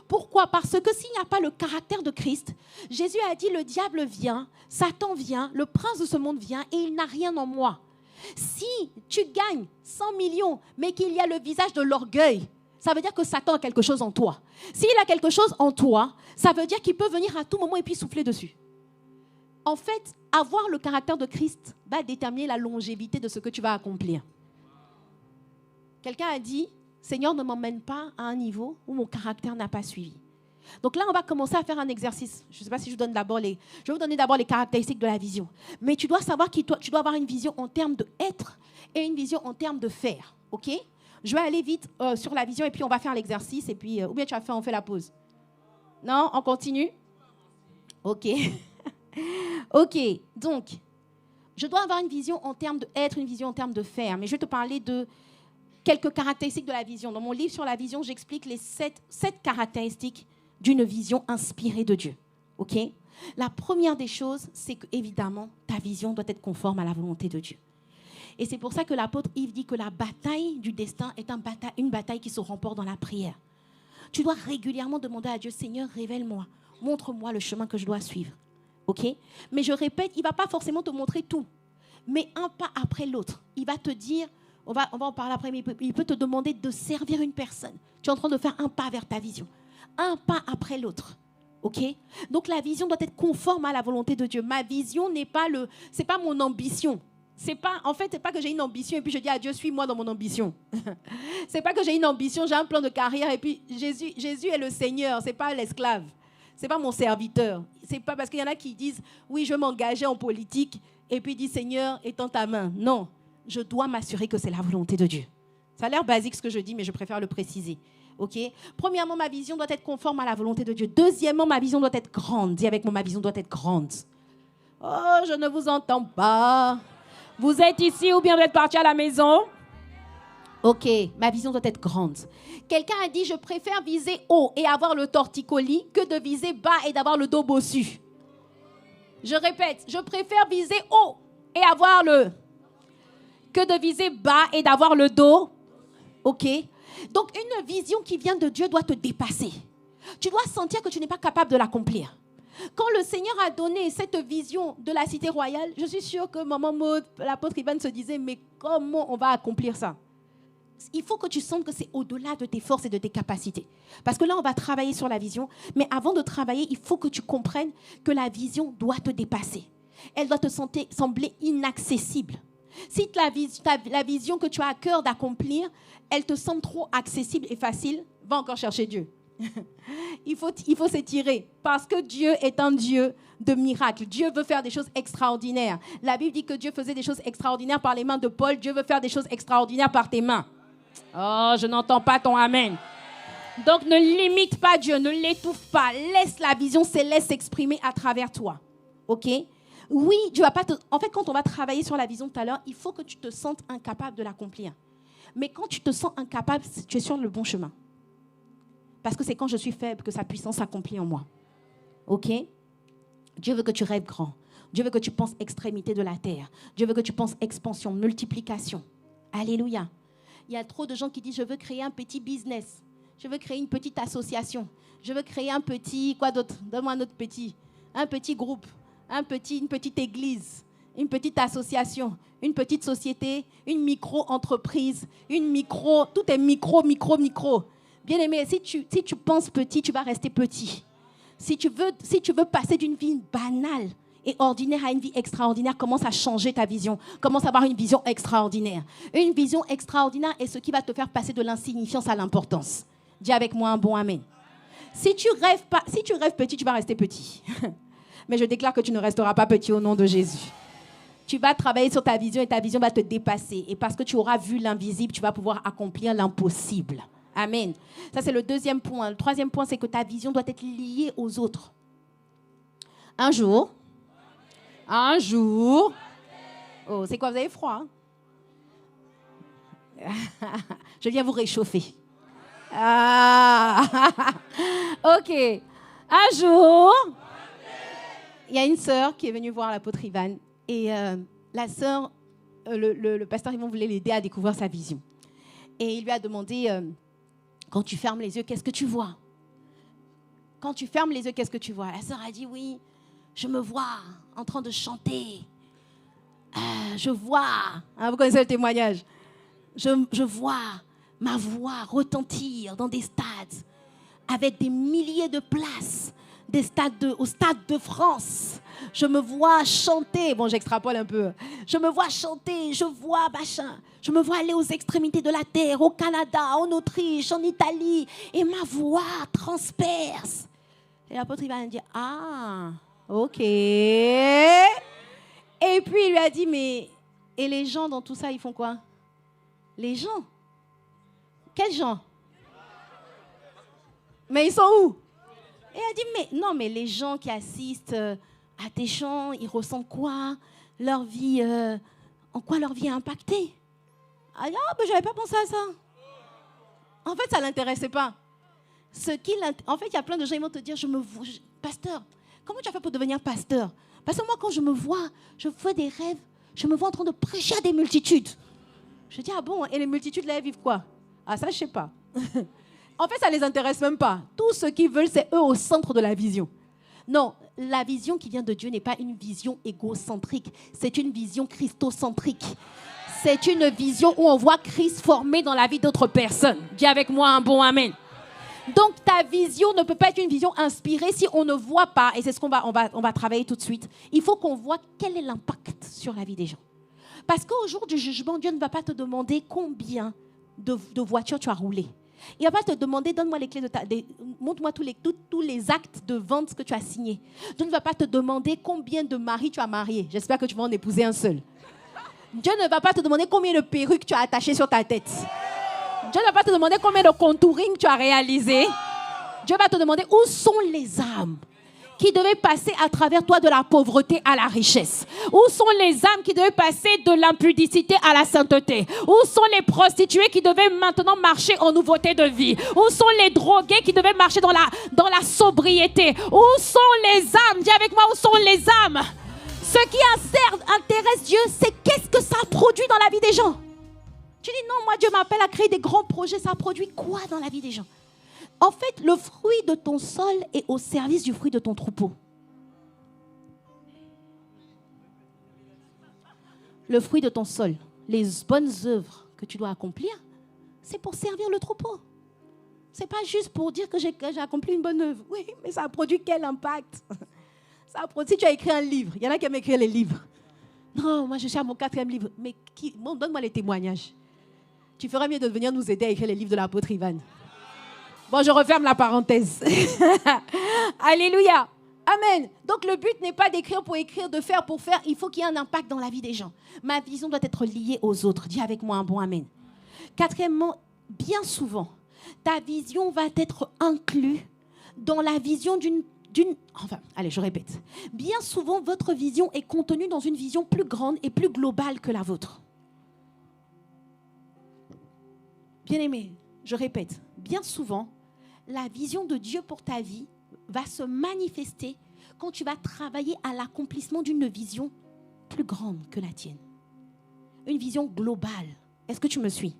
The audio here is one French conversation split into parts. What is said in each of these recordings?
Pourquoi? Parce que s'il n'y a pas le caractère de Christ, Jésus a dit, le diable vient, Satan vient, le prince de ce monde vient et il n'a rien en moi. Si tu gagnes 100 millions, mais qu'il y a le visage de l'orgueil, ça veut dire que Satan a quelque chose en toi. S'il a quelque chose en toi, ça veut dire qu'il peut venir à tout moment et puis souffler dessus. En fait, avoir le caractère de Christ va déterminer la longévité de ce que tu vas accomplir. Quelqu'un a dit, Seigneur, ne m'emmène pas à un niveau où mon caractère n'a pas suivi. Donc là, on va commencer à faire un exercice. Je ne sais pas si je vous donne d'abord je vais vous donner d'abord les caractéristiques de la vision. Mais tu dois savoir que tu dois avoir une vision en termes d'être et une vision en termes de faire. OK? Je vais aller vite sur la vision et puis on va faire l'exercice. Et puis, ou bien on fait la pause? Non, on continue? OK. OK. Donc, je dois avoir une vision en termes d'être, une vision en termes de faire. Mais je vais te parler de quelques caractéristiques de la vision. Dans mon livre sur la vision, j'explique les sept caractéristiques d'une vision inspirée de Dieu. OK? La première des choses, c'est que, évidemment, ta vision doit être conforme à la volonté de Dieu. Et c'est pour ça que l'apôtre Yves dit que la bataille du destin est une bataille qui se remporte dans la prière. Tu dois régulièrement demander à Dieu, Seigneur, révèle-moi, montre-moi le chemin que je dois suivre. OK? Mais je répète, il ne va pas forcément te montrer tout, mais un pas après l'autre. Il va te dire, on va en parler après, mais il peut te demander de servir une personne. Tu es en train de faire un pas vers ta vision. Un pas après l'autre. OK? Donc la vision doit être conforme à la volonté de Dieu. Ma vision c'est pas mon ambition. C'est pas que j'ai une ambition et puis je dis à Dieu, suis-moi dans mon ambition. C'est pas que j'ai une ambition, j'ai un plan de carrière et puis Jésus est le Seigneur, c'est pas l'esclave. C'est pas mon serviteur. C'est pas parce qu'il y en a qui disent, oui, je vais m'engager en politique et puis dit, Seigneur, étends ta main. Non, je dois m'assurer que c'est la volonté de Dieu. Ça a l'air basique ce que je dis, mais je préfère le préciser. Okay? Premièrement, ma vision doit être conforme à la volonté de Dieu. Deuxièmement, ma vision doit être grande. Dis avec moi, ma vision doit être grande. Oh, je ne vous entends pas. Vous êtes ici ou bien vous êtes parti à la maison? Ok, ma vision doit être grande. Quelqu'un a dit, je préfère viser haut et avoir le torticolis que de viser bas et d'avoir le dos bossu. Je répète, je préfère viser haut et avoir que de viser bas et d'avoir le dos. Ok? Donc, une vision qui vient de Dieu doit te dépasser. Tu dois sentir que tu n'es pas capable de l'accomplir. Quand le Seigneur a donné cette vision de la cité royale, je suis sûre que Maman Maud, l'apôtre Ivan se disait, mais comment on va accomplir ça? Il faut que tu sentes que c'est au-delà de tes forces et de tes capacités. Parce que là, on va travailler sur la vision. Mais avant de travailler, il faut que tu comprennes que la vision doit te dépasser. Elle doit te sembler inaccessible. Si la vision que tu as à cœur d'accomplir, elle te semble trop accessible et facile, va encore chercher Dieu. Il faut s'étirer parce que Dieu est un Dieu de miracles. Dieu veut faire des choses extraordinaires. La Bible dit que Dieu faisait des choses extraordinaires par les mains de Paul. Dieu veut faire des choses extraordinaires par tes mains. Oh, je n'entends pas ton amen. Donc ne limite pas Dieu, ne l'étouffe pas. Laisse la vision céleste s'exprimer à travers toi. OK? Oui, Dieu va pas en fait, quand on va travailler sur la vision tout à l'heure, il faut que tu te sentes incapable de l'accomplir. Mais quand tu te sens incapable, tu es sur le bon chemin. Parce que c'est quand je suis faible que sa puissance s'accomplit en moi. OK? Dieu veut que tu rêves grand. Dieu veut que tu penses extrémité de la terre. Dieu veut que tu penses expansion, multiplication. Alléluia. Il y a trop de gens qui disent, je veux créer un petit business. Je veux créer une petite association. Je veux créer un petit, quoi d'autre? Donne-moi un autre petit. Un petit groupe, une petite église, une petite association, une petite société, une micro-entreprise, tout est micro. Bien aimé, si tu penses petit, tu vas rester petit. Si tu veux passer d'une vie banale et ordinaire à une vie extraordinaire, commence à changer ta vision. Commence à avoir une vision extraordinaire. Une vision extraordinaire est ce qui va te faire passer de l'insignifiance à l'importance. Dis avec moi un bon amen. Si tu rêves petit, tu vas rester petit. Mais je déclare que tu ne resteras pas petit au nom de Jésus. Tu vas travailler sur ta vision et ta vision va te dépasser. Et parce que tu auras vu l'invisible, tu vas pouvoir accomplir l'impossible. Amen. Ça, c'est le deuxième point. Le troisième point, c'est que ta vision doit être liée aux autres. Un jour. Oh, c'est quoi, vous avez froid, hein? Je viens vous réchauffer. Ok. Un jour, il y a une sœur qui est venue voir l'apôtre Ivan. Et la sœur, le pasteur Ivan voulait l'aider à découvrir sa vision. Et il lui a demandé, quand tu fermes les yeux, qu'est-ce que tu vois? Quand tu fermes les yeux, qu'est-ce que tu vois? La sœur a dit oui, je me vois en train de chanter. Je vois, vous connaissez le témoignage, je vois ma voix retentir dans des stades avec des milliers de places, au Stade de France. Je me vois chanter, bon j'extrapole un peu, je me vois chanter, je vois machin, je me vois aller aux extrémités de la terre, au Canada, en Autriche, en Italie, et ma voix transperce. Et l'apôtre il va me dire, ah, ok. Et puis il lui a dit, mais, et les gens dans tout ça, ils font quoi? Les gens? Quels gens? Mais ils sont où? Et elle a dit, mais non, mais les gens qui assistent à tes chants, ils ressentent quoi? Leur vie, en quoi leur vie est impactée? Ah, ben je n'avais pas pensé à ça. En fait, ça ne l'intéressait pas. En fait, il y a plein de gens qui vont te dire, pasteur, comment tu as fait pour devenir pasteur? Parce que moi, quand je me vois, je fais des rêves, je me vois en train de prêcher à des multitudes. Je dis, ah bon, et les multitudes, là, elles vivent quoi? Ah, ça, je ne sais pas. En fait, ça ne les intéresse même pas. Tout ce qu'ils veulent, c'est eux au centre de la vision. Non, la vision qui vient de Dieu n'est pas une vision égocentrique, c'est une vision christocentrique. C'est une vision où on voit Christ formé dans la vie d'autres personnes. Dis avec moi un bon amen. Donc, ta vision ne peut pas être une vision inspirée si on ne voit pas, et c'est ce qu'on va travailler tout de suite, il faut qu'on voit quel est l'impact sur la vie des gens. Parce qu'au jour du jugement, Dieu ne va pas te demander combien de voitures tu as roulé. Il ne va pas te demander, donne-moi les clés montre-moi tous les actes de vente que tu as signés. Dieu ne va pas te demander combien de maris tu as mariés. J'espère que tu vas en épouser un seul. Dieu ne va pas te demander combien de perruques tu as attachées sur ta tête. Dieu ne va pas te demander combien de contouring tu as réalisé. Dieu va te demander où sont les âmes qui devaient passer à travers toi de la pauvreté à la richesse. Où sont les âmes qui devaient passer de l'impudicité à la sainteté? Où sont les prostituées qui devaient maintenant marcher en nouveauté de vie? Où sont les drogués qui devaient marcher dans la sobriété? Où sont les âmes? Dis avec moi, où sont les âmes? Ce qui intéresse Dieu, c'est qu'est-ce que ça produit dans la vie des gens. Tu dis non, moi Dieu m'appelle à créer des grands projets, ça produit quoi dans la vie des gens? En fait, le fruit de ton sol est au service du fruit de ton troupeau. Le fruit de ton sol, les bonnes œuvres que tu dois accomplir, c'est pour servir le troupeau. Ce n'est pas juste pour dire que j'ai accompli une bonne œuvre. Oui, mais ça a produit quel impact? Si tu as écrit un livre, il y en a qui aiment écrire les livres. Non, moi je suis à mon 4e livre. Mais donne-moi les témoignages. Tu ferais mieux de venir nous aider à écrire les livres de l'apôtre Ivan. Bon, je referme la parenthèse. Alléluia. Amen. Donc, le but n'est pas d'écrire pour écrire, de faire pour faire. Il faut qu'il y ait un impact dans la vie des gens. Ma vision doit être liée aux autres. Dis avec moi un bon amen. 4e, bien souvent, ta vision va être inclue dans la vision je répète. Bien souvent, votre vision est contenue dans une vision plus grande et plus globale que la vôtre. Bien-aimé, je répète. Bien souvent, la vision de Dieu pour ta vie va se manifester quand tu vas travailler à l'accomplissement d'une vision plus grande que la tienne. Une vision globale. Est-ce que tu me suis?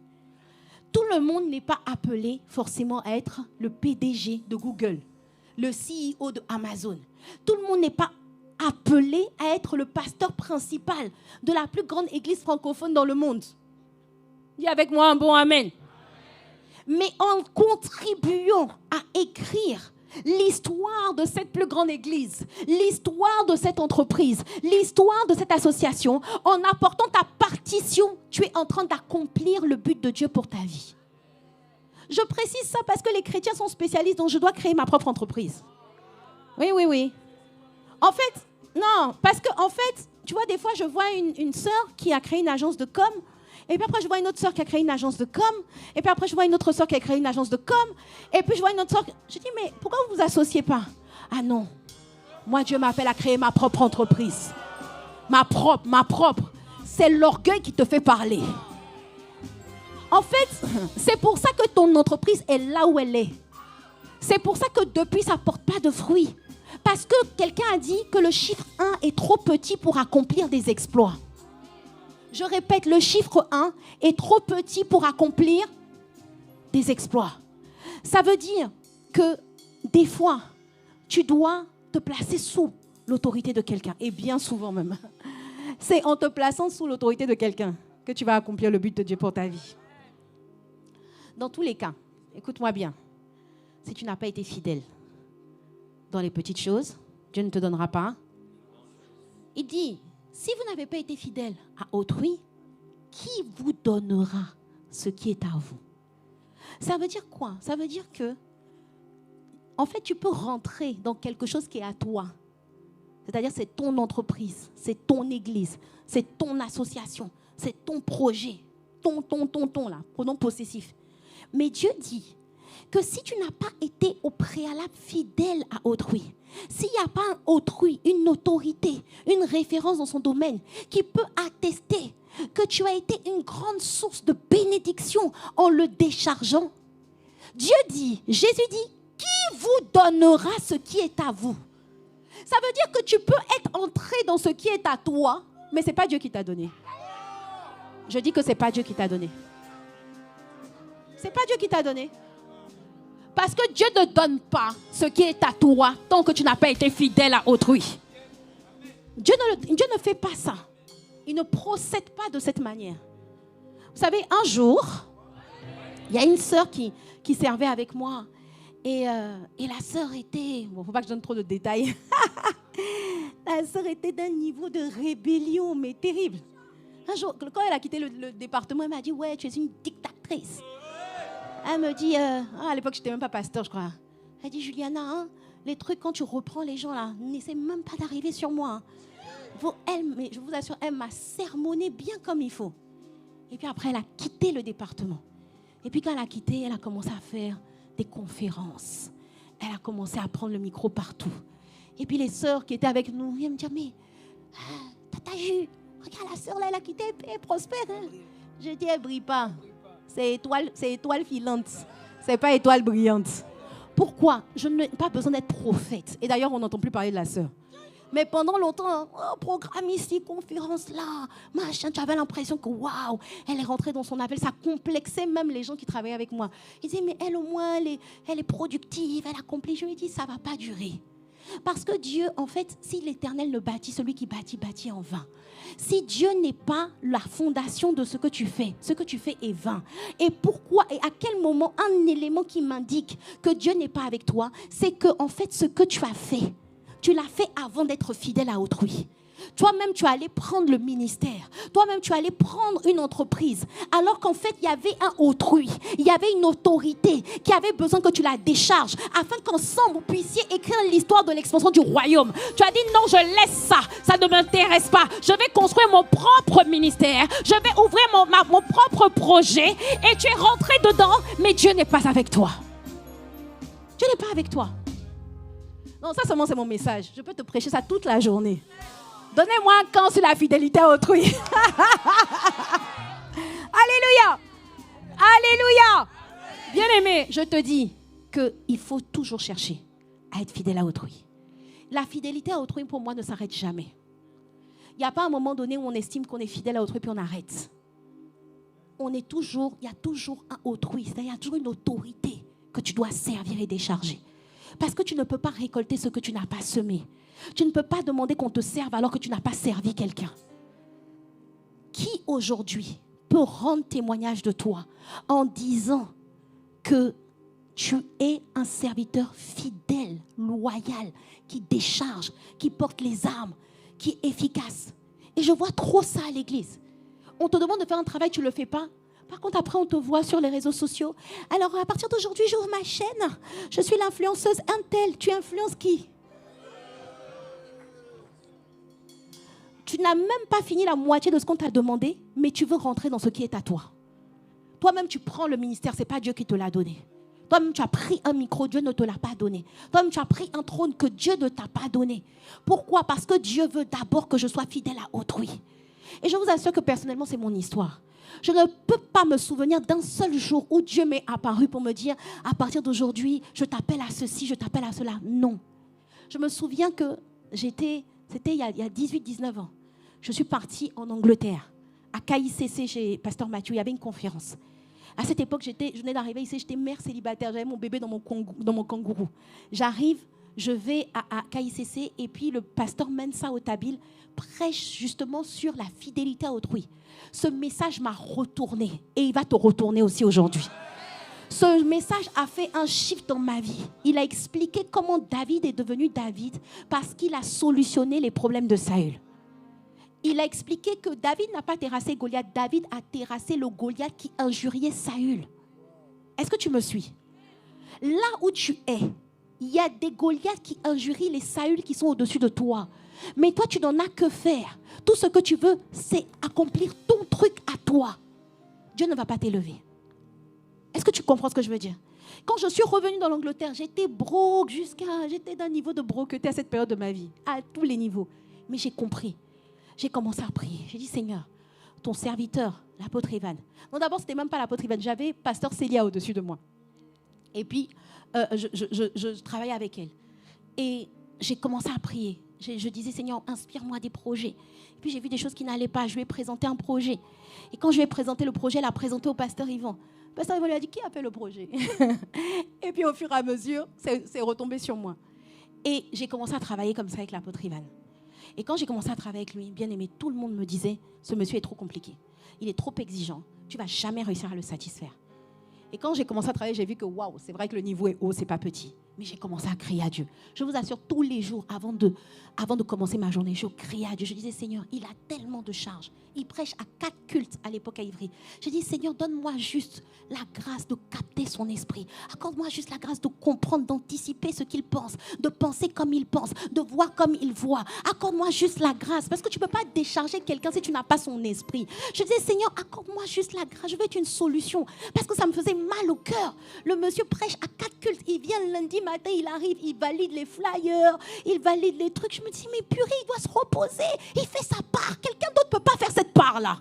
Tout le monde n'est pas appelé forcément à être le PDG de Google, le CEO de Amazon. Tout le monde n'est pas appelé à être le pasteur principal de la plus grande église francophone dans le monde. Dis avec moi un bon amen. Mais en contribuant à écrire l'histoire de cette plus grande église, l'histoire de cette entreprise, l'histoire de cette association, en apportant ta partition, tu es en train d'accomplir le but de Dieu pour ta vie. Je précise ça parce que les chrétiens sont spécialistes, donc je dois créer ma propre entreprise. Oui. En fait, non, parce que en fait, tu vois, des fois, je vois une sœur qui a créé une agence de com'. Et puis après, je vois une autre sœur qui a créé une agence de com. Et puis après, je vois une autre sœur qui a créé une agence de com. Et puis je vois une autre sœur. Je dis, mais pourquoi vous ne vous associez pas? Ah non. Moi, Dieu m'appelle à créer ma propre entreprise. Ma propre. C'est l'orgueil qui te fait parler. En fait, c'est pour ça que ton entreprise est là où elle est. C'est pour ça que depuis, ça ne porte pas de fruits. Parce que quelqu'un a dit que le chiffre 1 est trop petit pour accomplir des exploits. Je répète, le chiffre 1 est trop petit pour accomplir des exploits. Ça veut dire que des fois, tu dois te placer sous l'autorité de quelqu'un. Et bien souvent même. C'est en te plaçant sous l'autorité de quelqu'un que tu vas accomplir le but de Dieu pour ta vie. Dans tous les cas, écoute-moi bien. Si tu n'as pas été fidèle dans les petites choses, Dieu ne te donnera pas. Il dit, si vous n'avez pas été fidèle à autrui, qui vous donnera ce qui est à vous? Ça veut dire quoi? Ça veut dire que, en fait, tu peux rentrer dans quelque chose qui est à toi. C'est-à-dire, c'est ton entreprise, c'est ton église, c'est ton association, c'est ton projet, ton, là, pronom possessif. Mais Dieu dit que si tu n'as pas été au préalable fidèle à autrui, s'il n'y a pas un autrui, une autorité, une référence dans son domaine qui peut attester que tu as été une grande source de bénédiction en le déchargeant, Dieu dit, Jésus dit, qui vous donnera ce qui est à vous? Ça veut dire que tu peux être entré dans ce qui est à toi, mais ce n'est pas Dieu qui t'a donné. Je dis que ce n'est pas Dieu qui t'a donné. Ce n'est pas Dieu qui t'a donné. Parce que Dieu ne donne pas ce qui est à toi tant que tu n'as pas été fidèle à autrui. Dieu ne fait pas ça. Il ne procède pas de cette manière. Vous savez, un jour, il y a une sœur qui servait avec moi. Et la sœur était... Bon, il ne faut pas que je donne trop de détails. La sœur était d'un niveau de rébellion, mais terrible. Un jour, quand elle a quitté le département, elle m'a dit, ouais, tu es une dictatrice. Elle me dit, à l'époque, je n'étais même pas pasteur, je crois. Elle dit, Juliana, hein, les trucs, quand tu reprends les gens, là, n'essaie même pas d'arriver sur moi. Mais je vous assure, elle m'a sermonné bien comme il faut. Et puis après, elle a quitté le département. Et puis quand elle a quitté, elle a commencé à faire des conférences. Elle a commencé à prendre le micro partout. Et puis les sœurs qui étaient avec nous, elles me disaient, mais Tata Ju, regarde la sœur là, elle a quitté, elle prospère. Hein. Je dis, elle ne brille pas. C'est étoile filante. Ce n'est pas étoile brillante. Pourquoi? Je n'ai pas besoin d'être prophète. Et d'ailleurs, on n'entend plus parler de la sœur. Mais pendant longtemps, programme ici, conférence là, machin, tu avais l'impression que waouh, elle est rentrée dans son appel. Ça complexait même les gens qui travaillaient avec moi. Ils disaient, mais elle au moins, elle est productive, elle accomplit. Je lui ai dit, ça ne va pas durer. Parce que Dieu, en fait, si l'Éternel ne bâtit, celui qui bâtit, bâtit en vain. Si Dieu n'est pas la fondation de ce que tu fais est vain. Et pourquoi et à quel moment un élément qui m'indique que Dieu n'est pas avec toi, c'est que en fait, ce que tu as fait, tu l'as fait avant d'être fidèle à autrui. Toi-même, tu allais prendre le ministère. Toi-même, tu allais prendre une entreprise. Alors qu'en fait, il y avait un autrui. Il y avait une autorité qui avait besoin que tu la décharges afin qu'ensemble, vous puissiez écrire l'histoire de l'expansion du royaume. Tu as dit non, je laisse ça. Ça ne m'intéresse pas. Je vais construire mon propre ministère. Je vais ouvrir mon propre projet. Et tu es rentré dedans, mais Dieu n'est pas avec toi. Dieu n'est pas avec toi. Non, ça seulement c'est mon message. Je peux te prêcher ça toute la journée. Donnez-moi un camp sur la fidélité à autrui. Alléluia. Alléluia. Bien-aimé, je te dis qu'il faut toujours chercher à être fidèle à autrui. La fidélité à autrui, pour moi, ne s'arrête jamais. Il n'y a pas un moment donné où on estime qu'on est fidèle à autrui puis on arrête. Il y a toujours un autrui, c'est-à-dire il y a toujours une autorité que tu dois servir et décharger. Parce que tu ne peux pas récolter ce que tu n'as pas semé. Tu ne peux pas demander qu'on te serve alors que tu n'as pas servi quelqu'un. Qui aujourd'hui peut rendre témoignage de toi en disant que tu es un serviteur fidèle, loyal, qui décharge, qui porte les armes, qui est efficace? Et je vois trop ça à l'église. On te demande de faire un travail, tu ne le fais pas. Par contre, après, on te voit sur les réseaux sociaux. Alors, à partir d'aujourd'hui, j'ouvre ma chaîne. Je suis l'influenceuse Intel. Tu influences qui? Tu n'as même pas fini la moitié de ce qu'on t'a demandé, mais tu veux rentrer dans ce qui est à toi. Toi-même, tu prends le ministère. Ce n'est pas Dieu qui te l'a donné. Toi-même, tu as pris un micro, Dieu ne te l'a pas donné. Toi-même, tu as pris un trône que Dieu ne t'a pas donné. Pourquoi? Parce que Dieu veut d'abord que je sois fidèle à autrui. Et je vous assure que personnellement, c'est mon histoire. Je ne peux pas me souvenir d'un seul jour où Dieu m'est apparu pour me dire, à partir d'aujourd'hui, je t'appelle à ceci, je t'appelle à cela. Non. Je me souviens que c'était il y a 18-19 ans. Je suis partie en Angleterre, à KICC chez Pasteur Mathieu. Il y avait une conférence. À cette époque, je venais d'arriver ici, j'étais mère célibataire. J'avais mon bébé dans mon kangourou. J'arrive, je vais à KICC et puis le pasteur Mensa Otabil prêche justement sur la fidélité à autrui. Ce message m'a retourné et il va te retourner aussi aujourd'hui. Ce message a fait un shift dans ma vie. Il a expliqué comment David est devenu David parce qu'il a solutionné les problèmes de Saül. Il a expliqué que David n'a pas terrassé Goliath. David a terrassé le Goliath qui injuriait Saül. Est-ce que tu me suis? Là où tu es, il y a des Goliaths qui injurient les Saül qui sont au-dessus de toi. Mais toi, tu n'en as que faire. Tout ce que tu veux, c'est accomplir ton truc à toi. Dieu ne va pas t'élever. Est-ce que tu comprends ce que je veux dire? Quand je suis revenue dans l'Angleterre, j'étais broke j'étais d'un niveau de broqueté à cette période de ma vie, à tous les niveaux. Mais j'ai compris. J'ai commencé à prier. J'ai dit, Seigneur, ton serviteur, l'apôtre Ivan. Non, d'abord, ce n'était même pas l'apôtre Ivan. J'avais pasteur Célia au-dessus de moi. Et puis, je travaillais avec elle. Et j'ai commencé à prier. Je disais, Seigneur, inspire-moi des projets. Et puis, j'ai vu des choses qui n'allaient pas. Je lui ai présenté un projet. Et quand je lui ai présenté le projet, elle a présenté au pasteur Yvan. Le pasteur Yvan lui a dit, qui a fait le projet? Et puis, au fur et à mesure, c'est retombé sur moi. Et j'ai commencé à travailler comme ça avec l'apôtre Ivan. Et quand j'ai commencé à travailler avec lui, bien aimé, tout le monde me disait, ce monsieur est trop compliqué. Il est trop exigeant. Tu ne vas jamais réussir à le satisfaire. Et quand j'ai commencé à travailler, j'ai vu que waouh, c'est vrai que le niveau est haut, c'est pas petit. Mais j'ai commencé à crier à Dieu. Je vous assure, tous les jours, avant de commencer ma journée, je criais à Dieu. Je disais, Seigneur, il a tellement de charges. Il prêche à 4 cultes à l'époque à Ivry. Je dis, Seigneur, donne-moi juste la grâce de capter son esprit. Accorde-moi juste la grâce de comprendre, d'anticiper ce qu'il pense, de penser comme il pense, de voir comme il voit. Accorde-moi juste la grâce, parce que tu ne peux pas décharger quelqu'un si tu n'as pas son esprit. Je disais, Seigneur, accorde-moi juste la grâce. Je veux être une solution, parce que ça me faisait mal au cœur. Le monsieur prêche à 4 cultes. Il vient le lundi matin, il arrive, il valide les flyers, il valide les trucs. Je me dis, mais purée, il doit se reposer. Il fait sa part. Quelqu'un d'autre ne peut pas faire cette part-là.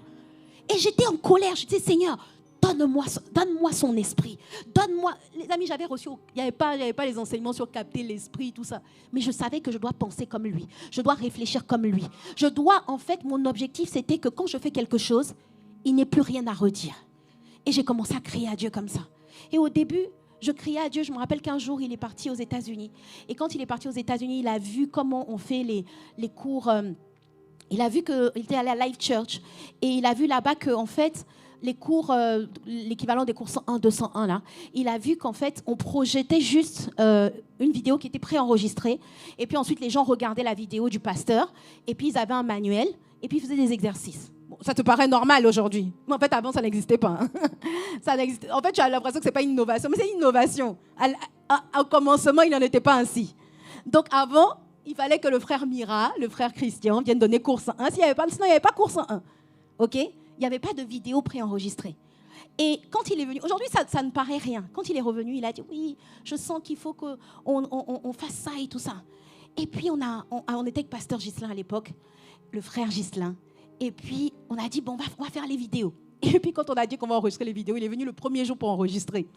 Et j'étais en colère. Je disais, Seigneur, donne-moi son esprit. Donne-moi. Les amis, j'avais reçu, il n'y avait pas les enseignements sur capter l'esprit, tout ça. Mais je savais que je dois penser comme lui. Je dois réfléchir comme lui. Je dois, en fait, mon objectif, c'était que quand je fais quelque chose, il n'y ait plus rien à redire. Et j'ai commencé à crier à Dieu comme ça. Et au début, je criais à Dieu. Je me rappelle qu'un jour, il est parti aux États-Unis. Et quand il est parti aux États-Unis, il a vu comment on fait les cours. Il a vu qu'il était allé à Life Church. Et il a vu là-bas qu'en fait, les cours, l'équivalent des cours 101, 201, là, il a vu qu'en fait, on projetait juste une vidéo qui était préenregistrée. Et puis ensuite, les gens regardaient la vidéo du pasteur. Et puis, ils avaient un manuel. Et puis, ils faisaient des exercices. Bon, ça te paraît normal aujourd'hui. Mais en fait, avant, ça n'existait pas. Hein. Ça n'existait. En fait, tu as l'impression que ce n'est pas une innovation. Mais c'est une innovation. Au commencement, il n'en était pas ainsi. Donc, avant, il fallait que le frère Mira, le frère Christian, vienne donner cours 101. Sinon, il n'y avait pas cours 101. OK? Il n'y avait pas de vidéo préenregistrée. Et quand il est venu, aujourd'hui, ça ne paraît rien. Quand il est revenu, il a dit, oui, je sens qu'il faut qu'on fasse ça et tout ça. Et puis, on était avec pasteur Ghislain à l'époque, le frère Ghislain. Et puis, on a dit, bon, on va faire les vidéos. Et puis, quand on a dit qu'on va enregistrer les vidéos, il est venu le premier jour pour enregistrer.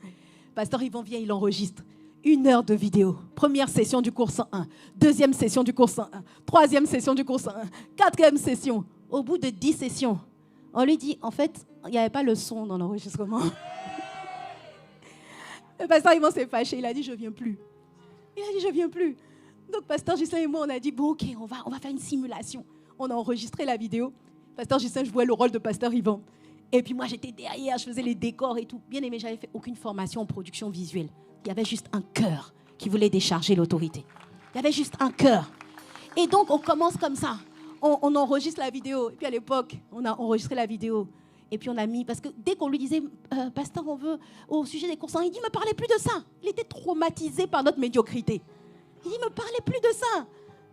Pasteur Yvan vient, il enregistre. 1 heure de vidéo. Première session du cours 101. Deuxième session du cours 101. Troisième session du cours 101. Quatrième session. Au bout de 10 sessions, on lui dit, en fait, il n'y avait pas le son dans l'enregistrement. Le pasteur Yvan s'est fâché. Il a dit, je ne viens plus. Il a dit, je ne viens plus. Donc, pasteur Ghislain et moi, on a dit, bon, ok, on va faire une simulation. On a enregistré la vidéo. Pasteur Ghislain jouait le rôle de pasteur Yvan. Et puis moi, j'étais derrière, je faisais les décors et tout. Bien aimé, je n'avais fait aucune formation en production visuelle. Il y avait juste un cœur qui voulait décharger l'autorité. Il y avait juste un cœur. Et donc, on commence comme ça. On enregistre la vidéo. Et puis à l'époque, on a enregistré la vidéo. Et puis on a mis... Parce que dès qu'on lui disait, pasteur, on veut au sujet des cours 101, il dit, ne me parlez plus de ça. Il était traumatisé par notre médiocrité. Il dit, ne me parlez plus de ça.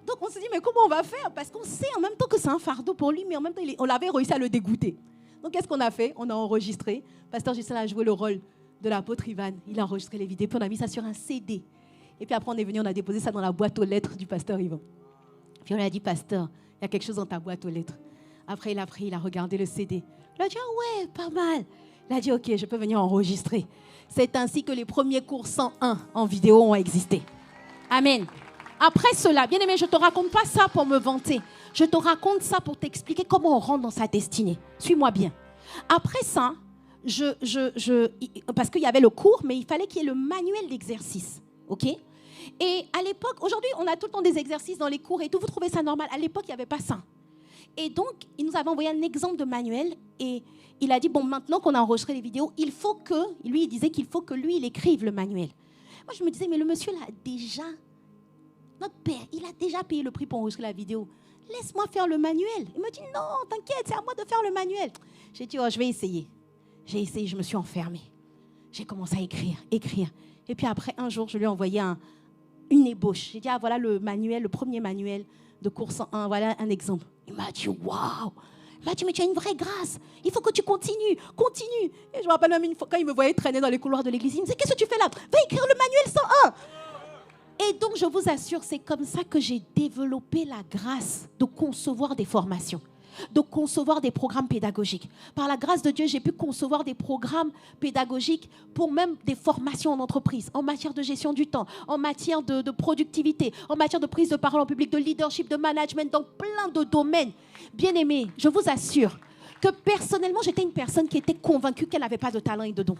Donc on s'est dit, mais comment on va faire? Parce qu'on sait en même temps que c'est un fardeau pour lui, mais en même temps, on avait réussi à le dégoûter. Donc qu'est-ce qu'on a fait? On a enregistré. Pasteur Ghislain a joué le rôle de l'apôtre Ivan. Il a enregistré les vidéos, puis on a mis ça sur un CD. Et puis après, on est venu, on a déposé ça dans la boîte aux lettres du pasteur Ivan. Puis on lui a dit, pasteur, il y a quelque chose dans ta boîte aux lettres. Après, il a pris, il a regardé le CD. Il a dit, ah ouais, pas mal. Il a dit, ok, je peux venir enregistrer. C'est ainsi que les premiers cours 101 en vidéo ont existé. Amen. Après cela, bien aimé, je ne te raconte pas ça pour me vanter. Je te raconte ça pour t'expliquer comment on rentre dans sa destinée. Suis-moi bien. Après ça, parce qu'il y avait le cours, mais il fallait qu'il y ait le manuel d'exercice. OK? Et à l'époque, aujourd'hui, on a tout le temps des exercices dans les cours et tout. Vous trouvez ça normal? À l'époque, il n'y avait pas ça. Et donc, il nous avait envoyé un exemple de manuel et il a dit, bon, maintenant qu'on a enregistré les vidéos, il disait qu'il faut que lui, il écrive le manuel. Moi, je me disais, mais le monsieur, notre père, il a déjà payé le prix pour enregistrer la vidéo. Laisse-moi faire le manuel. Il me dit, non, t'inquiète, c'est à moi de faire le manuel. J'ai dit, oh, je vais essayer. J'ai essayé, je me suis enfermée. J'ai commencé à écrire. Et puis après, un jour, je lui ai envoyé une ébauche. J'ai dit, ah, voilà le manuel, le premier manuel de cours 101, voilà un exemple. Il m'a dit, waouh! Il m'a dit, mais tu as une vraie grâce. Il faut que tu continues. Et je me rappelle même une fois, quand il me voyait traîner dans les couloirs de l'église, il me disait, qu'est-ce que tu fais là? Va écrire le manuel 101. Et donc, je vous assure, c'est comme ça que j'ai développé la grâce de concevoir des formations, de concevoir des programmes pédagogiques. Par la grâce de Dieu, j'ai pu concevoir des programmes pédagogiques pour même des formations en entreprise, en matière de gestion du temps, en matière de productivité, en matière de prise de parole en public, de leadership, de management, dans plein de domaines. Bien-aimés, je vous assure que personnellement, j'étais une personne qui était convaincue qu'elle n'avait pas de talent et de don.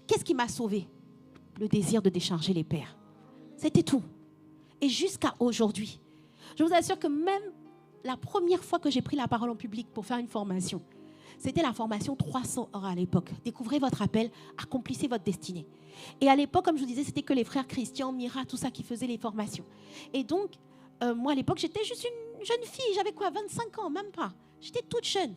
Qu'est-ce qui m'a sauvée? Le désir de décharger les pairs. C'était tout. Et jusqu'à aujourd'hui, je vous assure que même la première fois que j'ai pris la parole en public pour faire une formation, c'était la formation 300 heures à l'époque. Découvrez votre appel, accomplissez votre destinée. Et à l'époque, comme je vous disais, c'était que les frères Christian, Mira, tout ça qui faisaient les formations. Et donc, moi à l'époque, j'étais juste une jeune fille. J'avais quoi, 25 ans, même pas. J'étais toute jeune.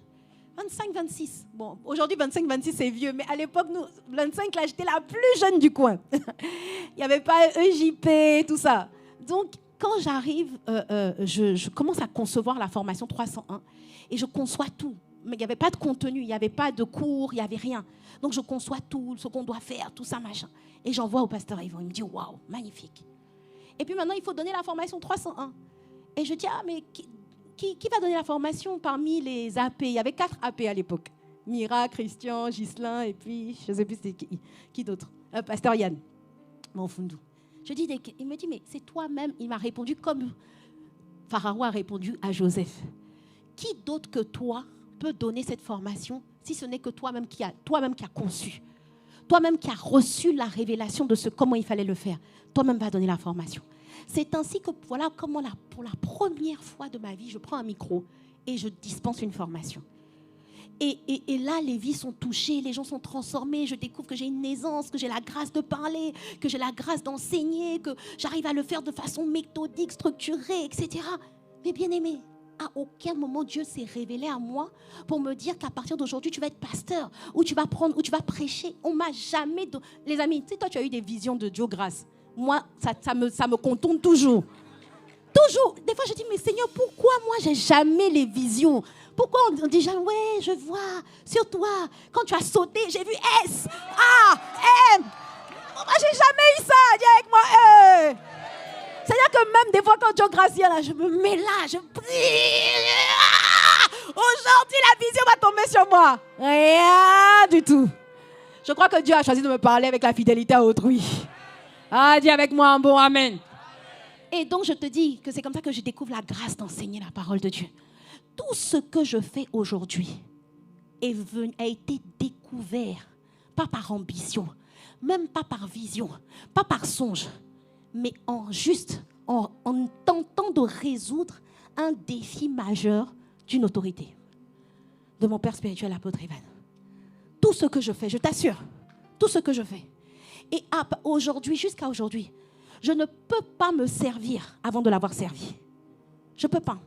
25, 26. Bon, aujourd'hui, 25, 26, c'est vieux. Mais à l'époque, nous, 25, là, j'étais la plus jeune du coin. Il n'y avait pas EJP, tout ça. Donc, quand j'arrive, je commence à concevoir la formation 301 et je conçois tout. Mais il n'y avait pas de contenu, il n'y avait pas de cours, il n'y avait rien. Donc, je conçois tout, ce qu'on doit faire, tout ça, machin. Et j'envoie au pasteur Yvon. Il me dit, waouh, magnifique. Et puis maintenant, il faut donner la formation 301. Et je dis, ah, mais qui va donner la formation parmi les AP? Il y avait 4 AP à l'époque. Mira, Christian, Ghislain, et puis, je ne sais plus c'est qui d'autre. Pasteur Yann, Manfundou. Il me dit, mais c'est toi-même. Il m'a répondu comme Pharaon a répondu à Joseph. Qui d'autre que toi peut donner cette formation si ce n'est que toi-même qui a conçu, toi-même qui a reçu la révélation de comment il fallait le faire. Toi-même va donner la formation. C'est ainsi que, voilà comment pour la première fois de ma vie, je prends un micro et je dispense une formation. Et là, les vies sont touchées, les gens sont transformés. Je découvre que j'ai une aisance, que j'ai la grâce de parler, que j'ai la grâce d'enseigner, que j'arrive à le faire de façon méthodique, structurée, etc. Mais bien aimé, à aucun moment Dieu s'est révélé à moi pour me dire qu'à partir d'aujourd'hui, tu vas être pasteur, ou tu vas prêcher. On m'a jamais... Les amis, tu sais, toi, tu as eu des visions de Dieu grâce. Moi, ça me contourne toujours. Toujours. Des fois, je dis, mais Seigneur, pourquoi moi, j'ai jamais les visions? Pourquoi on dit jamais, ouais, je vois sur toi. Quand tu as sauté, j'ai vu S, A, M. Moi, j'ai jamais eu ça. Dis avec moi, C'est-à-dire que même des fois, quand Dieu grâce, là, je me mets là, je prie. Aujourd'hui, la vision va tomber sur moi. Rien du tout. Je crois que Dieu a choisi de me parler avec la fidélité à autrui. Ah, dis avec moi un bon amen. Et donc, je te dis que c'est comme ça que je découvre la grâce d'enseigner la parole de Dieu. Tout ce que je fais aujourd'hui a été découvert, pas par ambition, même pas par vision, pas par songe, mais en tentant de résoudre un défi majeur d'une autorité, de mon père spirituel, l'apôtre Ivan. Tout ce que je fais, je t'assure, tout ce que je fais. Et aujourd'hui, jusqu'à aujourd'hui, je ne peux pas me servir avant de l'avoir servi. Je ne peux pas.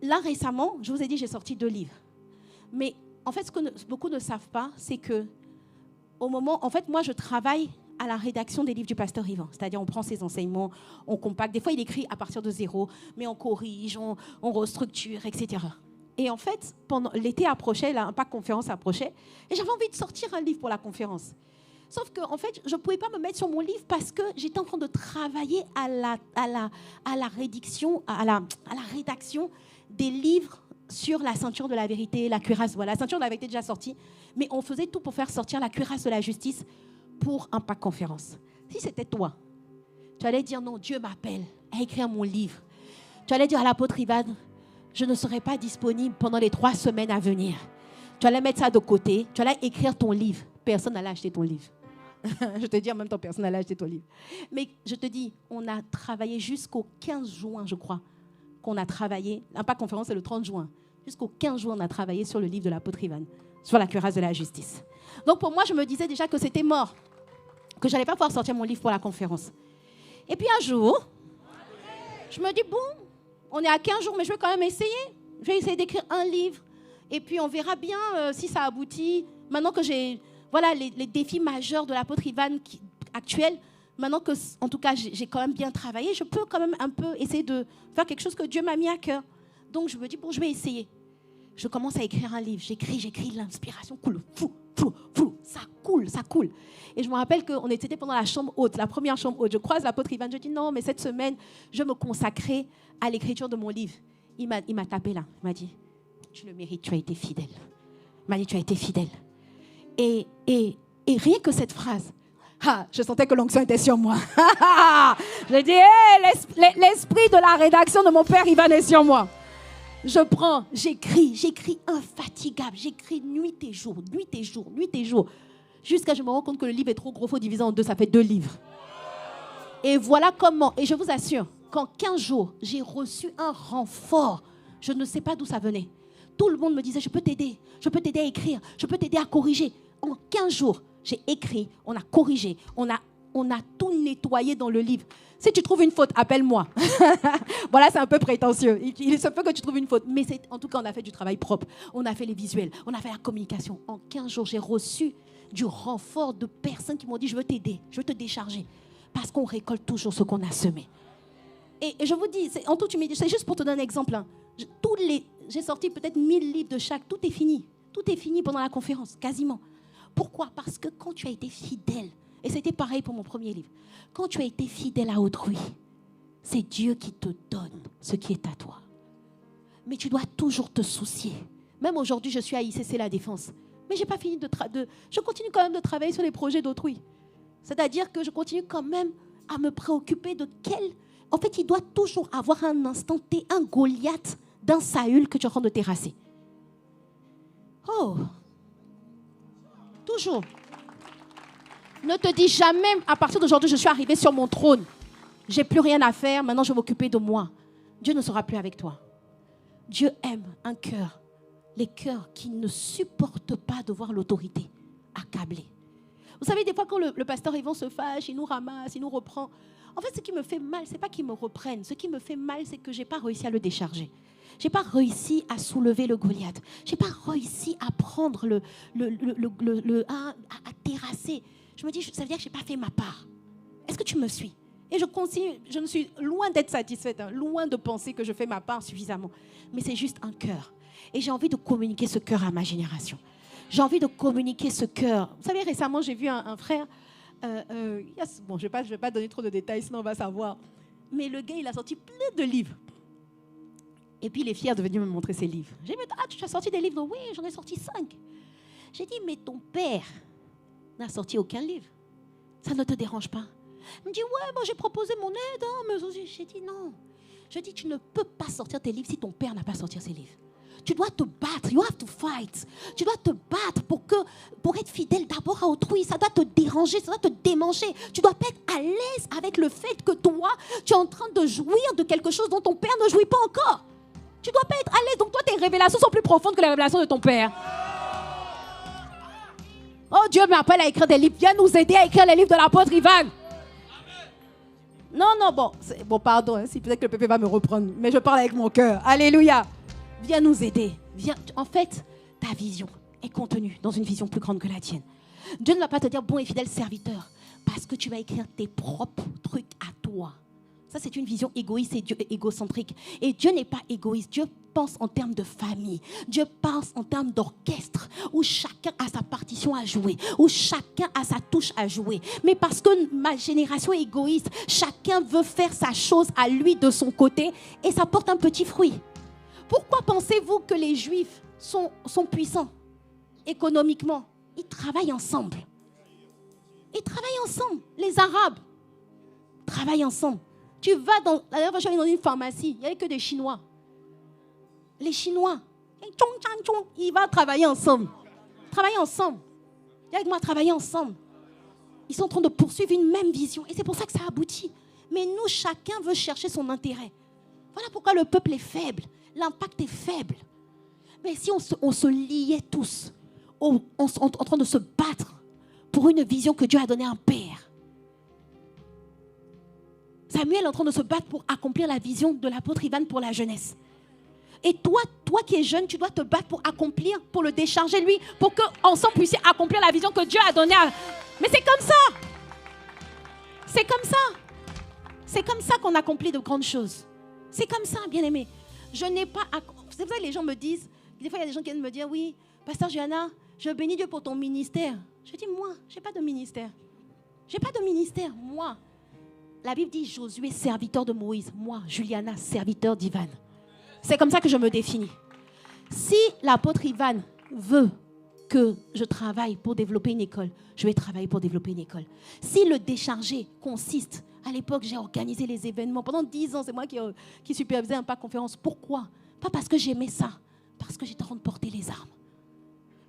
Là, récemment, je vous ai dit, j'ai sorti 2 livres. Mais en fait, ce que beaucoup ne savent pas, c'est que moi, je travaille à la rédaction des livres du pasteur Yvan. C'est-à-dire, on prend ses enseignements, on compacte. Des fois, il écrit à partir de 0, mais on corrige, on restructure, etc. Et en fait, pendant l'été approchait, un pack conférence approchait, et j'avais envie de sortir un livre pour la conférence. Sauf que, en fait, je ne pouvais pas me mettre sur mon livre parce que j'étais en train de travailler à la rédaction des livres sur la ceinture de la vérité, la cuirasse. Voilà, la ceinture de la vérité est déjà sortie, mais on faisait tout pour faire sortir la cuirasse de la justice pour un pack conférence. Si c'était toi, tu allais dire non, Dieu m'appelle à écrire mon livre. Tu allais dire à l'apôtre Ivan, je ne serai pas disponible pendant les 3 semaines à venir. Tu allais mettre ça de côté, tu allais écrire ton livre. Personne n'allait acheter ton livre. Je te dis en même temps, personne n'a acheté ton livre. Mais je te dis, on a travaillé jusqu'au 15 juin, je crois, qu'on a travaillé. Pas conférence, c'est le 30 juin. Jusqu'au 15 juin, on a travaillé sur le livre de l'apôtre Ivan, sur la cuirasse de la justice. Donc pour moi, je me disais déjà que c'était mort, que je n'allais pas pouvoir sortir mon livre pour la conférence. Et puis un jour, je me dis, bon, on est à 15 jours, mais je vais quand même essayer. Je vais essayer d'écrire un livre. Et puis on verra bien si ça aboutit. Maintenant que j'ai les défis majeurs de l'apôtre Ivan actuel, maintenant que, en tout cas, j'ai quand même bien travaillé, je peux quand même un peu essayer de faire quelque chose que Dieu m'a mis à cœur. Donc je me dis, bon, je vais essayer. Je commence à écrire un livre. J'écris, l'inspiration coule. Ça coule. Et je me rappelle qu'on était pendant la chambre haute, la première chambre haute. Je croise l'apôtre Ivan, je dis, non, mais cette semaine, je me consacrais à l'écriture de mon livre. Il m'a tapé là. Il m'a dit, tu le mérites, tu as été fidèle. Il m'a dit, tu as été fidèle. Et rien que cette phrase, je sentais que l'onction était sur moi. Je dis, l'esprit de la rédaction de mon père Ivan est sur moi. Je prends, j'écris infatigable, j'écris nuit et jour, jusqu'à ce que je me rends compte que le livre est trop gros, il faut diviser en deux, ça fait 2 livres. Et voilà comment, et je vous assure, qu'en 15 jours, j'ai reçu un renfort. Je ne sais pas d'où ça venait. Tout le monde me disait, je peux t'aider à écrire, je peux t'aider à corriger. En 15 jours, j'ai écrit, on a corrigé, on a tout nettoyé dans le livre. Si tu trouves une faute, appelle-moi. Voilà, c'est un peu prétentieux. Il se peut que tu trouves une faute. Mais en tout cas, on a fait du travail propre. On a fait les visuels. On a fait la communication. En 15 jours, j'ai reçu du renfort de personnes qui m'ont dit, je veux t'aider, je veux te décharger. Parce qu'on récolte toujours ce qu'on a semé. Et je vous dis, en toute humilité, c'est juste pour te donner un exemple. J'ai sorti peut-être 1000 livres de chaque. Tout est fini. Tout est fini pendant la conférence, quasiment. Pourquoi? Parce que quand tu as été fidèle, et c'était pareil pour mon premier livre, quand tu as été fidèle à autrui, c'est Dieu qui te donne ce qui est à toi. Mais tu dois toujours te soucier. Même aujourd'hui, je suis à ICC La Défense. Mais j'ai pas fini je continue quand même de travailler sur les projets d'autrui. C'est-à-dire que je continue quand même à me préoccuper de En fait, il doit toujours avoir un instant T, un Goliath d'un Saül que tu es en train de terrasser. Oh! Toujours. Ne te dis jamais, à partir d'aujourd'hui, je suis arrivée sur mon trône. Je n'ai plus rien à faire, maintenant je vais m'occuper de moi. Dieu ne sera plus avec toi. Dieu aime un cœur. Les cœurs qui ne supportent pas de voir l'autorité accablée. Vous savez, des fois, quand le pasteur Yvon se fâche, il nous ramasse, il nous reprend. En fait, ce qui me fait mal, ce n'est pas qu'il me reprenne. Ce qui me fait mal, c'est que je n'ai pas réussi à le décharger. Je n'ai pas réussi à soulever le Goliath. Je n'ai pas réussi à prendre à terrasser. Je me dis, ça veut dire que je n'ai pas fait ma part. Est-ce que tu me suis? Et je ne suis loin d'être satisfaite, loin de penser que je fais ma part suffisamment. Mais c'est juste un cœur. Et j'ai envie de communiquer ce cœur à ma génération. J'ai envie de communiquer ce cœur. Vous savez, récemment, j'ai vu un frère. Bon, je ne vais pas donner trop de détails, sinon on va savoir. Mais le gars, il a sorti plein de livres. Et puis, il est fier de venir me montrer ses livres. J'ai dit, mais tu as sorti des livres? Oui, j'en ai sorti 5. J'ai dit, mais ton père n'a sorti aucun livre. Ça ne te dérange pas? Il me dit, ouais, moi j'ai proposé mon aide. Mais j'ai dit, non. Je dis, tu ne peux pas sortir tes livres si ton père n'a pas sorti ses livres. Tu dois te battre. You have to fight. Tu dois te battre pour être fidèle d'abord à autrui. Ça doit te déranger, ça doit te démanger. Tu dois pas être à l'aise avec le fait que toi, tu es en train de jouir de quelque chose dont ton père ne jouit pas encore. Tu dois pas être à l'aise. Donc toi, tes révélations sont plus profondes que les révélations de ton père. Oh, Dieu m'appelle à écrire des livres. Viens nous aider à écrire les livres de l'apôtre Ivan. Non, bon, pardon, si peut-être que le pépé va me reprendre, mais je parle avec mon cœur. Alléluia. Viens nous aider. Viens. En fait, ta vision est contenue dans une vision plus grande que la tienne. Dieu ne va pas te dire bon et fidèle serviteur, parce que tu vas écrire tes propres trucs à toi. Ça, c'est une vision égoïste et égocentrique. Et Dieu n'est pas égoïste. Dieu pense en termes de famille. Dieu pense en termes d'orchestre, où chacun a sa partition à jouer, où chacun a sa touche à jouer. Mais parce que ma génération est égoïste, chacun veut faire sa chose à lui de son côté, et ça porte un petit fruit. Pourquoi pensez-vous que les Juifs sont puissants économiquement? Ils travaillent ensemble. Ils travaillent ensemble. Les Arabes travaillent ensemble. Tu vas la dernière fois, je suis allée dans une pharmacie, il n'y avait que des Chinois. Les Chinois, ils vont travailler ensemble. Travailler ensemble. Viens avec moi, travailler ensemble. Ils sont en train de poursuivre une même vision. Et c'est pour ça que ça aboutit. Mais nous, chacun veut chercher son intérêt. Voilà pourquoi le peuple est faible. L'impact est faible. Mais si on se liait tous, en train de se battre pour une vision que Dieu a donnée à un père. Samuel est en train de se battre pour accomplir la vision de l'apôtre Ivan pour la jeunesse. Et toi qui es jeune, tu dois te battre pour accomplir, pour le décharger lui, pour qu'ensemble puissiez accomplir la vision que Dieu a donnée à... Mais c'est comme ça. C'est comme ça. C'est comme ça qu'on accomplit de grandes choses. C'est comme ça, bien-aimé. Je n'ai pas... C'est pour ça que les gens me disent... Des fois, il y a des gens qui viennent me dire, oui, Pasteur Joanna, je bénis Dieu pour ton ministère. Je dis, moi, je n'ai pas de ministère. Je n'ai pas de ministère, moi. La Bible dit, Josué, serviteur de Moïse. Moi, Juliana, serviteur d'Ivan. C'est comme ça que je me définis. Si l'apôtre Ivan veut que je travaille pour développer une école, je vais travailler pour développer une école. Si le décharger consiste, à l'époque, j'ai organisé les événements. Pendant 10 ans, c'est moi qui supervisais Impact Conférence. Pourquoi? Pas parce que j'aimais ça, parce que j'étais en train de porter les armes.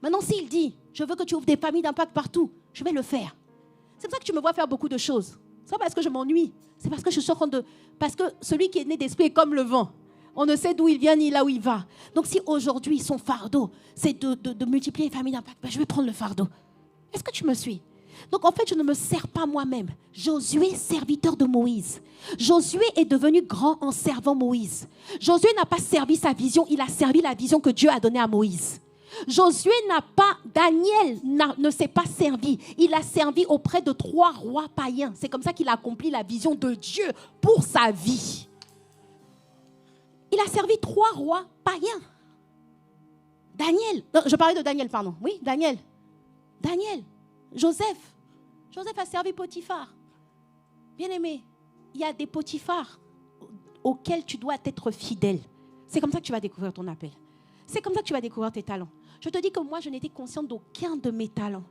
Maintenant, s'il dit, je veux que tu ouvres des familles d'impact partout, je vais le faire. C'est pour ça que tu me vois faire beaucoup de choses. C'est pas parce que je m'ennuie, c'est parce que je suis en train de... Parce que celui qui est né d'esprit est comme le vent. On ne sait d'où il vient ni là où il va. Donc si aujourd'hui son fardeau, c'est de multiplier les familles d'impact, ben je vais prendre le fardeau. Est-ce que tu me suis? Donc en fait, je ne me sers pas moi-même. Josué, serviteur de Moïse. Josué est devenu grand en servant Moïse. Josué n'a pas servi sa vision, il a servi la vision que Dieu a donnée à Moïse. Daniel ne s'est pas servi. Il a servi auprès de 3 rois païens. C'est comme ça qu'il a accompli la vision de Dieu pour sa vie. Il a servi 3 rois païens. Je parlais de Daniel, pardon. Oui, Daniel. Joseph a servi Potiphar. Bien-aimé, il y a des Potiphars auxquels tu dois être fidèle. C'est comme ça que tu vas découvrir ton appel. C'est comme ça que tu vas découvrir tes talents. Je te dis que moi, je n'étais consciente d'aucun de mes talents.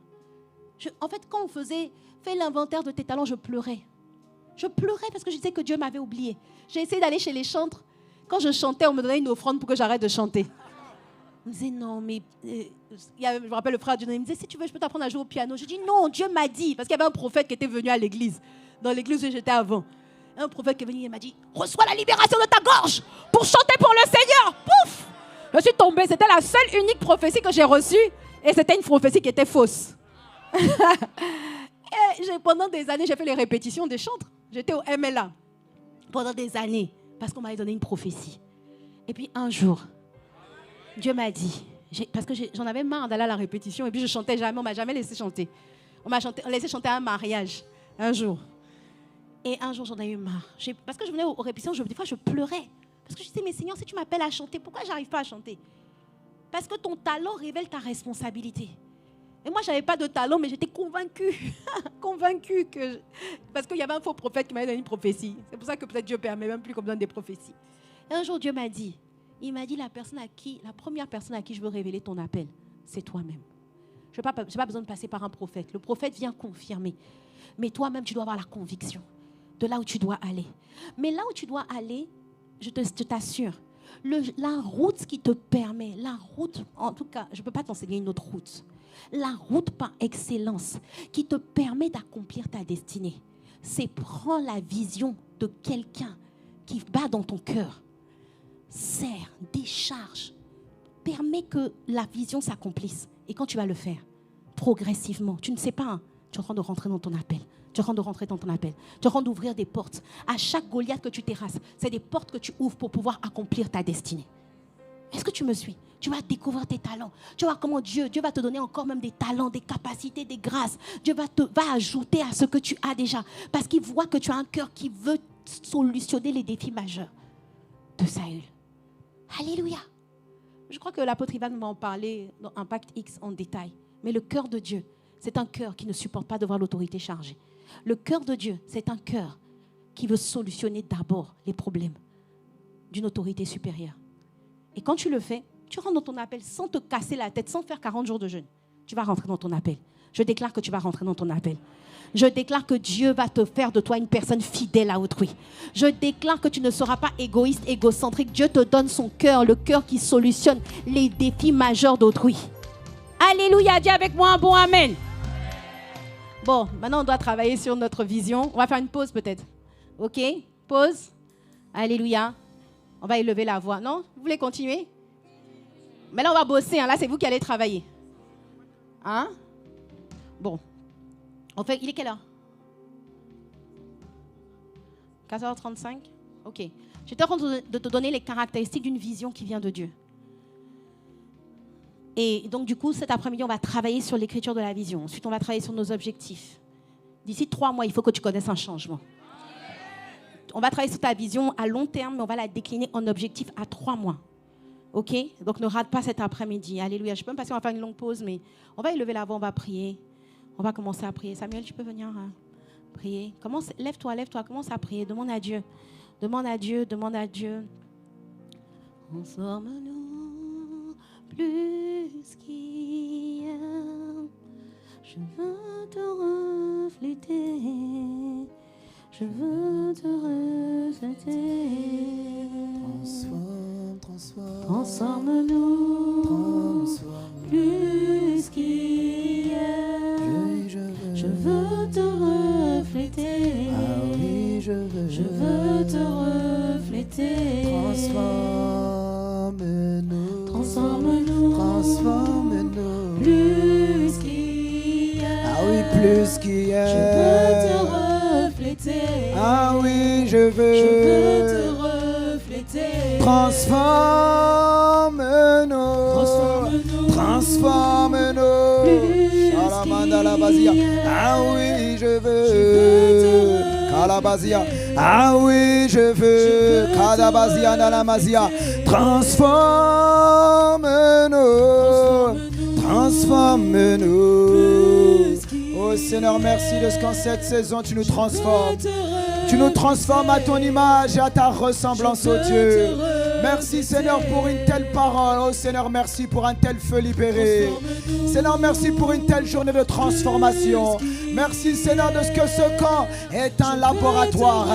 En fait, quand on fait l'inventaire de tes talents, je pleurais. Je pleurais parce que je disais que Dieu m'avait oublié. J'ai essayé d'aller chez les chantres. Quand je chantais, on me donnait une offrande pour que j'arrête de chanter. Je me disais, non, mais... je me rappelle le frère Dieu, il me disait, si tu veux, je peux t'apprendre à jouer au piano. Je dis, non, Dieu m'a dit. Parce qu'il y avait un prophète qui était venu à l'église. Dans l'église où j'étais avant. Un prophète qui est venu, il m'a dit, reçois la libération de ta gorge pour chanter pour le Seigneur. Pouf! Je suis tombée. C'était la seule, unique prophétie que j'ai reçue. Et c'était une prophétie qui était fausse. Et pendant des années, j'ai fait les répétitions des chantres. J'étais au MLA. Pendant des années. Parce qu'on m'avait donné une prophétie. Et puis un jour, Dieu m'a dit, parce que j'en avais marre d'aller à la répétition, et puis je chantais jamais, on ne m'a jamais laissé chanter. On m'a laissé chanter à un mariage, un jour. Et un jour, j'en ai eu marre. Parce que je venais aux répétitions, des fois, je pleurais. Parce que je disais, mais Seigneur, si tu m'appelles à chanter, pourquoi je n'arrive pas à chanter? Parce que ton talent révèle ta responsabilité. Et moi, je n'avais pas de talent, mais j'étais convaincue. Convaincue que... Parce qu'il y avait un faux prophète qui m'avait donné une prophétie. C'est pour ça que peut-être Dieu ne permet même plus qu'on me donne des prophéties. Et un jour, Dieu m'a dit, la première personne à qui je veux révéler ton appel, c'est toi-même. Je n'ai pas besoin de passer par un prophète. Le prophète vient confirmer. Mais toi-même, tu dois avoir la conviction de là où tu dois aller. Mais là où tu dois aller, je t'assure, la route qui te permet, en tout cas, je ne peux pas t'enseigner une autre route. La route par excellence qui te permet d'accomplir ta destinée, c'est prends la vision de quelqu'un qui bat dans ton cœur. Sers, décharge, permets que la vision s'accomplisse. Et quand tu vas le faire, progressivement, tu ne sais pas, tu es en train de rentrer dans ton appel. Tu es en train de rentrer dans ton appel. Tu es en train d'ouvrir des portes. À chaque Goliath que tu terrasses, c'est des portes que tu ouvres pour pouvoir accomplir ta destinée. Est-ce que tu me suis? Tu vas découvrir tes talents. Tu vas voir comment Dieu va te donner encore même des talents, des capacités, des grâces. Dieu va ajouter à ce que tu as déjà. Parce qu'il voit que tu as un cœur qui veut solutionner les défis majeurs de Saül. Alléluia. Je crois que l'apôtre Ivan va en parler dans Impact X en détail. Mais le cœur de Dieu, c'est un cœur qui ne supporte pas de voir l'autorité chargée. Le cœur de Dieu, c'est un cœur qui veut solutionner d'abord les problèmes d'une autorité supérieure. Et quand tu le fais, tu rentres dans ton appel sans te casser la tête, sans faire 40 jours de jeûne. Tu vas rentrer dans ton appel. Je déclare que tu vas rentrer dans ton appel. Je déclare que Dieu va te faire de toi une personne fidèle à autrui. Je déclare que tu ne seras pas égoïste, égocentrique. Dieu te donne son cœur, le cœur qui solutionne les défis majeurs d'autrui. Alléluia, dis avec moi un bon amen. Bon, maintenant, on doit travailler sur notre vision. On va faire une pause peut-être. OK? Pause. Alléluia. On va élever la voix. Non? Vous voulez continuer? Mais là, on va bosser. Hein. Là, c'est vous qui allez travailler. Hein? Bon. On fait, il est quelle heure? 14h35? OK. J'étais en train de te donner les caractéristiques d'une vision qui vient de Dieu. Et donc, du coup, cet après-midi, on va travailler sur l'écriture de la vision. Ensuite, on va travailler sur nos objectifs. D'ici 3 mois, il faut que tu connaisses un changement. On va travailler sur ta vision à long terme, mais on va la décliner en objectif à 3 mois. OK? Donc, ne rate pas cet après-midi. Alléluia. Je peux me passer, on va faire une longue pause, mais on va élever la voix, on va prier. On va commencer à prier. Samuel, tu peux venir prier. Lève-toi, commence à prier. Demande à Dieu. Demande à Dieu. Transforme-nous plus qu'hier. Je veux te refléter. Je veux te refléter. Transforme-nous plus qu'hier. Je veux te refléter. Ah oui, je veux te refléter. Transforme-nous Plus qu'hier. Ah oui, plus qu'hier. Je veux te refléter. Ah oui, je veux te refléter. Transforme-nous. Shalamandalabazia. Ah oui, je veux Kalabazia. Ah oui, je veux Kadabazia Nalamazia. Transforme-nous. Oh Seigneur, merci de ce qu'en cette saison tu nous transformes. Tu nous transformes à ton image et à ta ressemblance, oh Dieu. Merci Seigneur pour une telle parole. Oh Seigneur, merci pour un tel feu libéré. Seigneur, merci pour une telle journée de transformation. Merci Seigneur de ce que ce camp est un laboratoire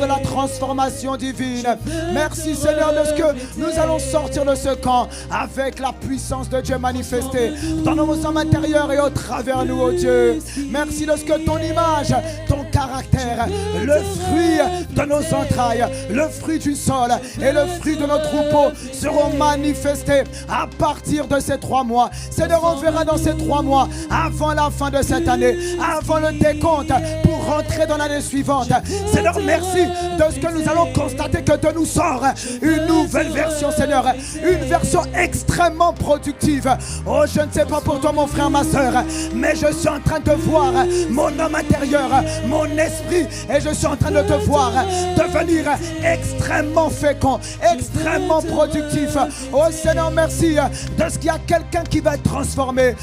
de la transformation divine. Merci Seigneur de ce que nous allons sortir de ce camp avec la puissance de Dieu manifestée dans nos âmes intérieures et au travers nous, oh Dieu. Merci de ce que ton image, ton caractère, le fruit de nos entrailles, le fruit du sol et le fruit de nos troupeaux seront manifestés à partir de ces 3 mois. Seigneur, on verra dans ces 3 mois, avant la fin de cette année, avant le décompte pour rentrer dans l'année suivante. Seigneur, merci de ce que nous allons constater que de nous sort une nouvelle version, Seigneur, une version extrêmement productive. Oh, je ne sais pas pour toi, mon frère, ma soeur, mais je suis en train de voir mon homme intérieur, mon esprit, et je suis en train de te voir devenir extrêmement fécond, extrêmement productif. Oh Seigneur, merci de ce qu'il y a quelqu'un qui va être transformé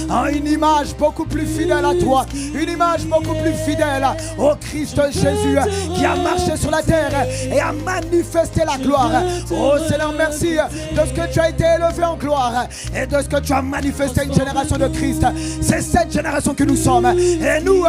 en une image beaucoup plus fidèle à toi, une image beaucoup plus fidèle au Christ Jésus qui a marché sur la terre et a manifesté la gloire. Oh Seigneur, merci de ce que tu as été élevé en gloire et de ce que tu as manifesté une génération de Christ. C'est cette génération que nous sommes et nous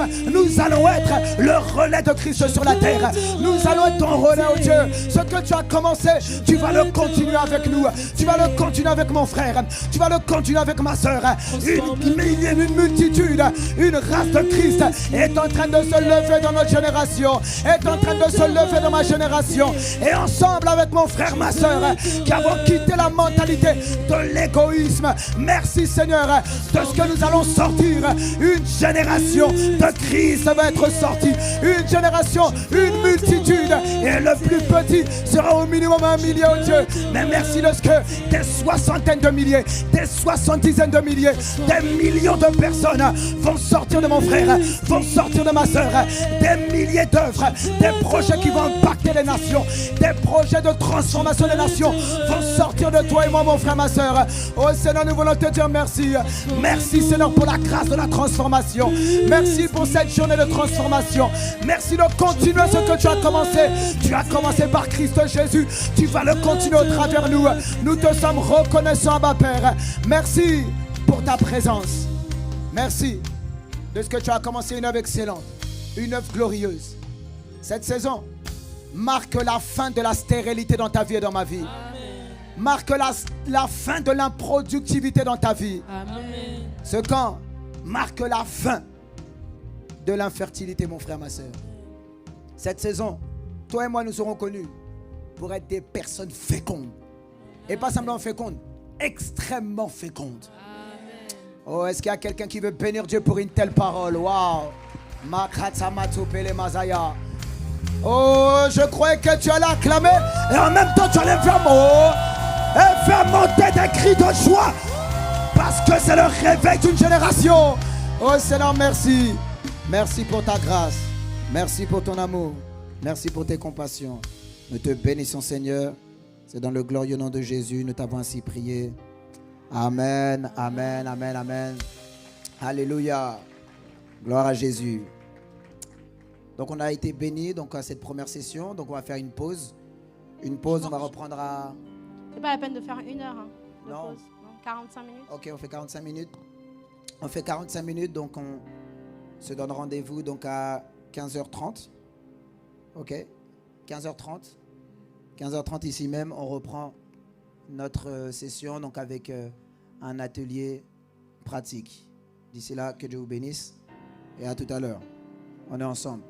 allons être le relais de Christ sur la terre. Nous allons être ton relais, oh Dieu. Ce que tu as commencé, tu vas le continuer avec nous. Tu vas le continuer avec mon frère. Tu vas le continuer avec ma soeur. Une multitude, une race de Christ est en train de se lever dans notre génération, est en train de se lever dans ma génération. Et ensemble avec mon frère, ma soeur, qui avons quitté la mentalité de l'égoïsme, merci Seigneur de ce que nous allons sortir. Une génération de Christ va être sortie. Une génération, une multitude. Et le plus petit sera au minimum 1 millier, oh Dieu. Mais merci de ce que des soixantaines de milliers, des soixante-dizaines de milliers, des millions de personnes vont sortir de mon frère, vont sortir de ma soeur. Des milliers d'œuvres, des projets qui vont impacter les nations, des projets de transformation des nations vont sortir de toi et moi, mon frère, ma soeur. Oh Seigneur, nous voulons te dire merci. Merci Seigneur pour la grâce de la transformation. Merci pour cette journée de transformation. Merci de continuer ce que tu as commencé. Tu as commencé par Christ Jésus. Tu vas le continuer au travers nous. Nous te sommes reconnaissants, ma Père. Merci pour ta présence. Merci de ce que tu as commencé une œuvre excellente, une œuvre glorieuse. Cette saison marque la fin de la stérilité dans ta vie et dans ma vie. Amen. Marque la fin de l'improductivité dans ta vie. Amen. Ce camp marque la fin de l'infertilité, mon frère, ma soeur. Cette saison, toi et moi, nous serons connus pour être des personnes fécondes. Et pas simplement fécondes, extrêmement fécondes. Oh, est-ce qu'il y a quelqu'un qui veut bénir Dieu pour une telle parole? Waouh! Oh, je croyais que tu allais acclamer et en même temps tu allais faire monter des cris de joie parce que c'est le réveil d'une génération. Oh Seigneur, merci. Merci pour ta grâce. Merci pour ton amour. Merci pour tes compassions. Nous te bénissons, Seigneur. C'est dans le glorieux nom de Jésus, nous t'avons ainsi prié. Amen, amen, amen, amen. Alléluia. Gloire à Jésus. Donc on a été bénis à cette première session. Donc on va faire une pause. Une pause, on va reprendre à... C'est pas la peine de faire 1 heure de non. pause. Non, 45 minutes. Ok, on fait 45 minutes. On fait 45 minutes, donc on se donne rendez-vous à 15h30. Ok, 15h30. 15h30 ici même, on reprend notre session avec un atelier pratique. D'ici là, que Dieu vous bénisse et à tout à l'heure. On est ensemble.